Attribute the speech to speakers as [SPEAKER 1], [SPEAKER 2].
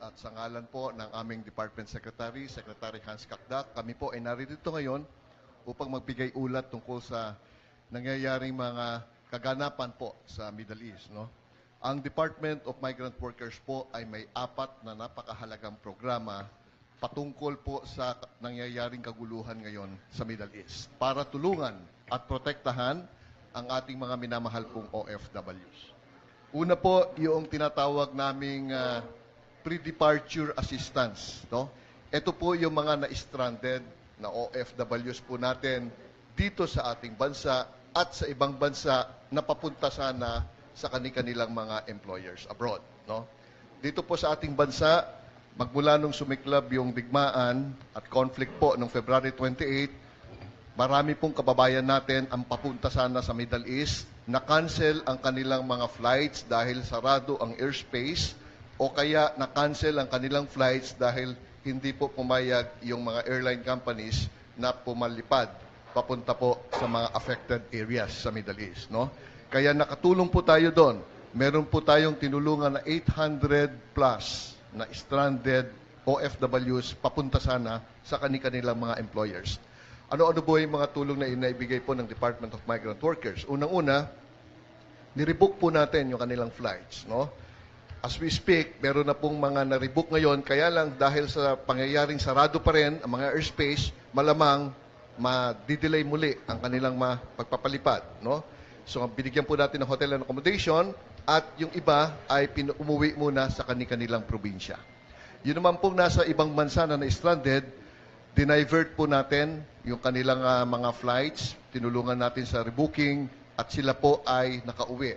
[SPEAKER 1] at sa ngalan po ng aming Department Secretary, Secretary Hans Kakdak, kami po ay narito ngayon upang magbigay ulat tungkol sa nangyayaring mga kaganapan po sa Middle East. No? Ang Department of Migrant Workers po ay may 4 na napakahalagang programa patungkol po sa nangyayaring kaguluhan ngayon sa Middle East para tulungan at protektahan ang ating mga minamahal pong OFWs. Una po, yung tinatawag naming pre-departure assistance. No? Ito po yung mga na-stranded na OFWs po natin dito sa ating bansa at sa ibang bansa na papunta sana sa kanilang mga employers abroad. No? Dito po sa ating bansa, magmula nung sumiklab yung digmaan at conflict po noong February 28, marami pong kababayan natin ang papunta sana sa Middle East, na-cancel ang kanilang mga flights dahil sarado ang airspace o kaya na-cancel ang kanilang flights dahil hindi po pumayag yung mga airline companies na pumalipad papunta po sa mga affected areas sa Middle East. No? Kaya nakatulong po tayo doon. Meron po tayong tinulungan na 800 plus na stranded OFWs papunta sana sa kanilang mga employers. Ano-ano po yung mga tulong na inaibigay po ng Department of Migrant Workers? Unang-una, nirebook po natin yung kanilang flights. No? As we speak, meron na pong mga na-rebook ngayon, kaya lang dahil sa pangyayaring sarado pa rin ang mga airspace, malamang ma-delay muli ang kanilang pagpapalipad. No? So binigyan po natin ng hotel and accommodation at yung iba ay umuwi muna sa kanilang probinsya. Yun naman pong nasa ibang bansa na na-stranded, dinivert po natin yung kanilang mga flights, tinulungan natin sa rebooking at sila po ay nakauwi.